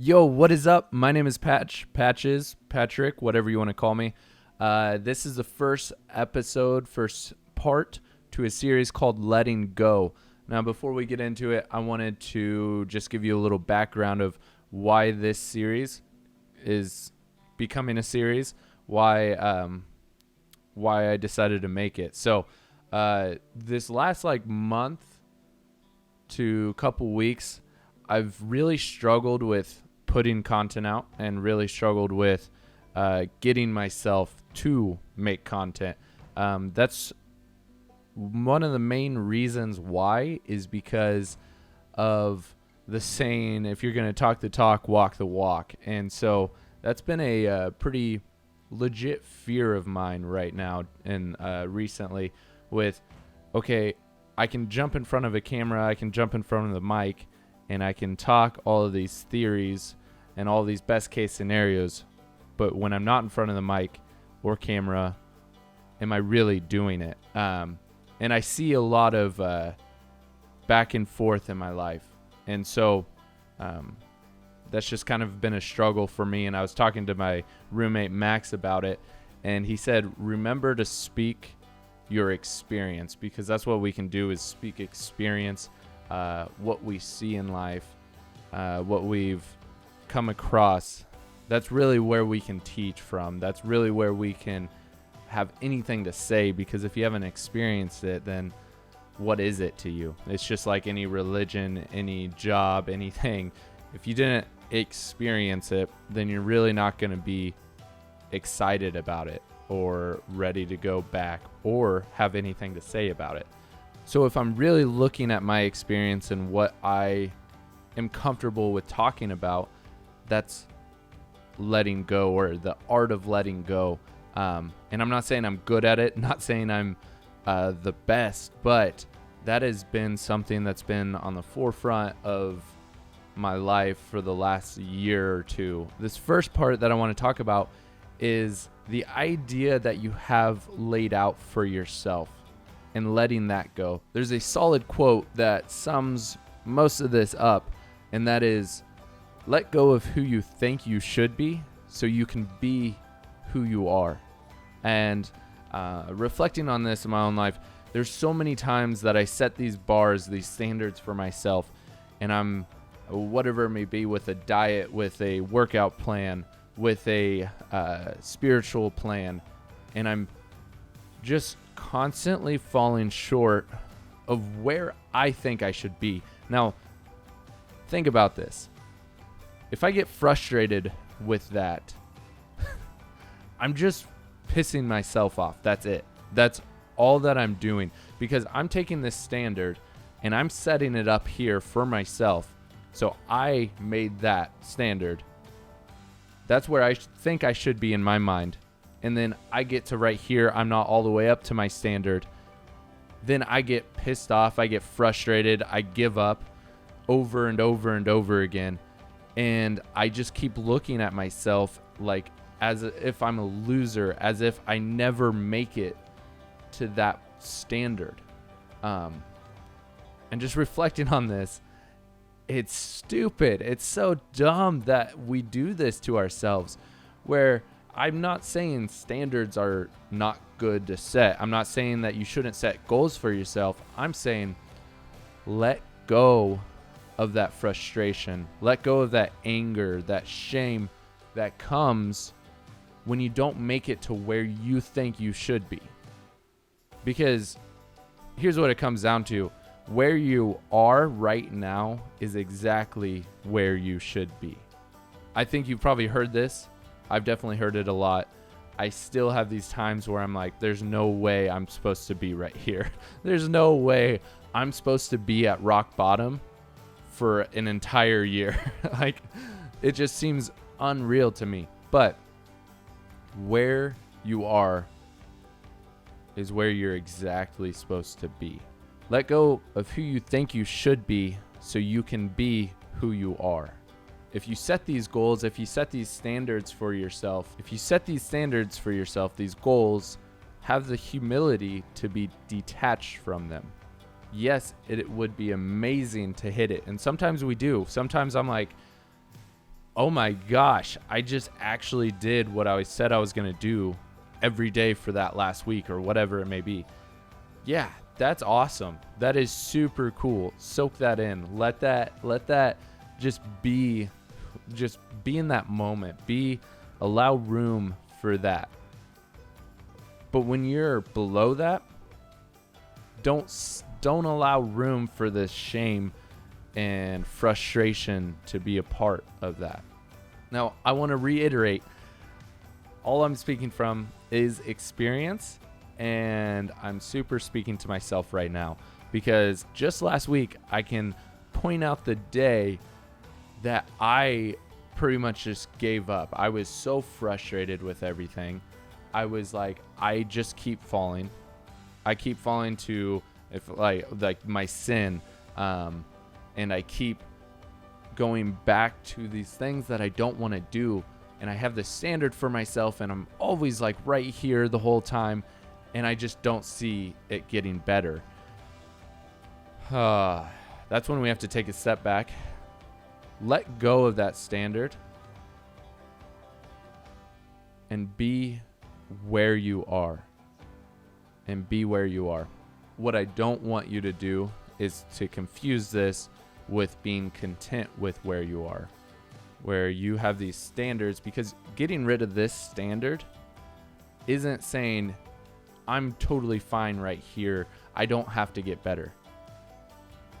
Yo, what is up? My name is Patches, Patrick, whatever you want to call me. This is the first episode, first part to a series called Letting Go. Now, before we get into it, I wanted to just give you a little background of why this series is becoming a series, why I decided to make it. So, this last month to couple weeks, I've really struggled with putting content out and really struggled with getting myself to make content. That's one of the main reasons why is because of the saying, if you're going to talk the talk, walk the walk. And so that's been a pretty legit fear of mine right now and recently with, okay, I can jump in front of a camera, I can jump in front of the mic, and I can talk all of these theories and all these best case scenarios. But when I'm not in front of the mic or camera, am I really doing it? And I see a lot of back and forth in my life. And so that's just kind of been a struggle for me. And I was talking to my roommate, Max, about it. And he said, remember to speak your experience, because that's what we can do is speak experience. What we see in life, what we've come across, that's really where we can teach from. That's really where we can have anything to say, because if you haven't experienced it, then what is it to you? It's just like any religion, any job, anything. If you didn't experience it, then you're really not going to be excited about it or ready to go back or have anything to say about it. So if I'm really looking at my experience and what I am comfortable with talking about, that's letting go, or the art of letting go. And I'm not saying I'm good at it, not saying I'm the best, but that has been something that's been on the forefront of my life for the last year or two. This first part that I want to talk about is the idea that you have laid out for yourself and letting that go. There's a solid quote that sums most of this up, and that is, let go of who you think you should be so you can be who you are. And reflecting on this in my own life, there's so many times that I set these bars, these standards for myself, and I'm, whatever it may be, with a diet, with a workout plan, with a spiritual plan, and I'm just constantly falling short of where I think I should be. Now, think about this. If I get frustrated with that, I'm just pissing myself off. That's it. That's all that I'm doing, because I'm taking this standard and I'm setting it up here for myself. So I made that standard. That's where I think I should be in my mind. And then I get to right here, I'm not all the way up to my standard. Then I get pissed off, I get frustrated, I give up over and over and over again. And I just keep looking at myself like as if I'm a loser, as if I never make it to that standard. And just reflecting on this, it's stupid. It's so dumb that we do this to ourselves, where I'm not saying standards are not good to set. I'm not saying that you shouldn't set goals for yourself. I'm saying let go of that frustration. Let go of that anger, that shame that comes when you don't make it to where you think you should be. Because here's what it comes down to. Where you are right now is exactly where you should be. I think you've probably heard this. I've definitely heard it a lot. I still have these times where I'm like, there's no way I'm supposed to be right here. There's no way I'm supposed to be at rock bottom for an entire year. Like, it just seems unreal to me. But where you are is where you're exactly supposed to be. Let go of who you think you should be so you can be who you are. If you set these goals, if you set these standards for yourself, these goals, have the humility to be detached from them. Yes, it would be amazing to hit it. And sometimes we do. Sometimes I'm like, oh my gosh, I just actually did what I said I was going to do every day for that last week or whatever it may be. Yeah, that's awesome. That is super cool. Soak that in. Let that just be in that moment. Allow room for that. But when you're below that, don't allow room for the shame and frustration to be a part of that. Now, I want to reiterate, all I'm speaking from is experience, and I'm super speaking to myself right now, because just last week I can point out the day that I pretty much just gave up. I was so frustrated with everything. I was like, I just keep falling. I keep falling to like my sin, and I keep going back to these things that I don't want to do. And I have this standard for myself, and I'm always like right here the whole time, and I just don't see it getting better. That's when we have to take a step back, let go of that standard, and be where you are. What I don't want you to do is to confuse this with being content with where you are, where you have these standards, because getting rid of this standard isn't saying I'm totally fine right here, I don't have to get better.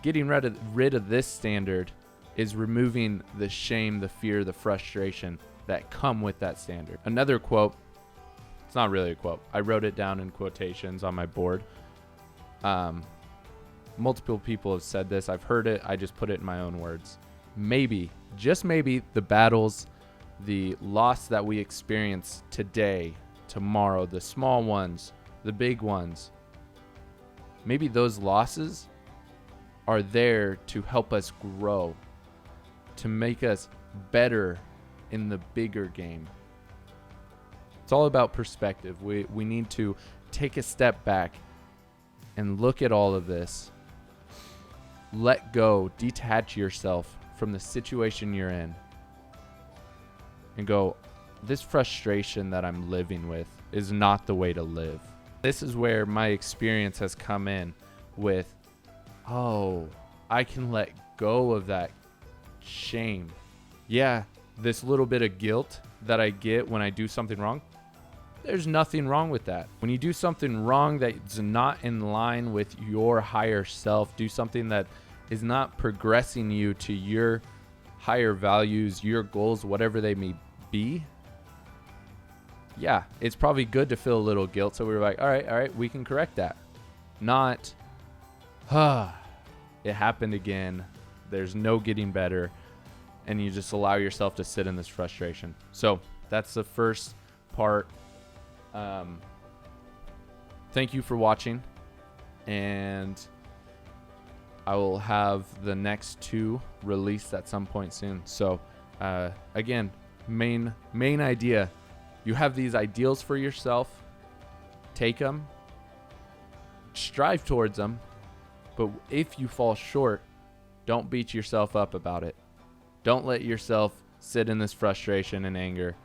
Getting rid of this standard is removing the shame, the fear, the frustration that come with that standard. Another quote, it's not really a quote, I wrote it down in quotations on my board. Multiple people have said this, I've heard it, I just put it in my own words. Maybe, just maybe, the battles, the loss that we experience today, tomorrow, the small ones, the big ones, maybe those losses are there to help us grow, to make us better in the bigger game. It's all about perspective. We need to take a step back and look at all of this. Let go, detach yourself from the situation you're in, and go, this frustration that I'm living with is not the way to live. This is where my experience has come in with, oh, I can let go of that shame. Yeah, this little bit of guilt that I get when I do something wrong, there's nothing wrong with that. When you do something wrong that's not in line with your higher self, do something that is not progressing you to your higher values, your goals, whatever they may be, yeah, it's probably good to feel a little guilt. So we were like, all right, we can correct that. Not, it happened again, there's no getting better, and you just allow yourself to sit in this frustration. So that's the first part. Thank you for watching, and I will have the next 2 released at some point soon. So again, main idea, you have these ideals for yourself, take them, strive towards them, but if you fall short, don't beat yourself up about it. Don't let yourself sit in this frustration and anger.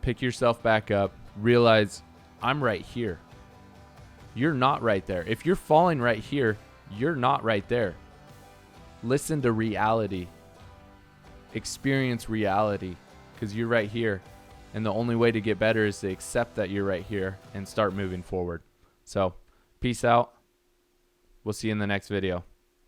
Pick yourself back up, realize I'm right here. You're not right there. If you're falling right here, you're not right there. Listen to reality. Experience reality, because you're right here. And the only way to get better is to accept that you're right here and start moving forward. So, peace out. We'll see you in the next video.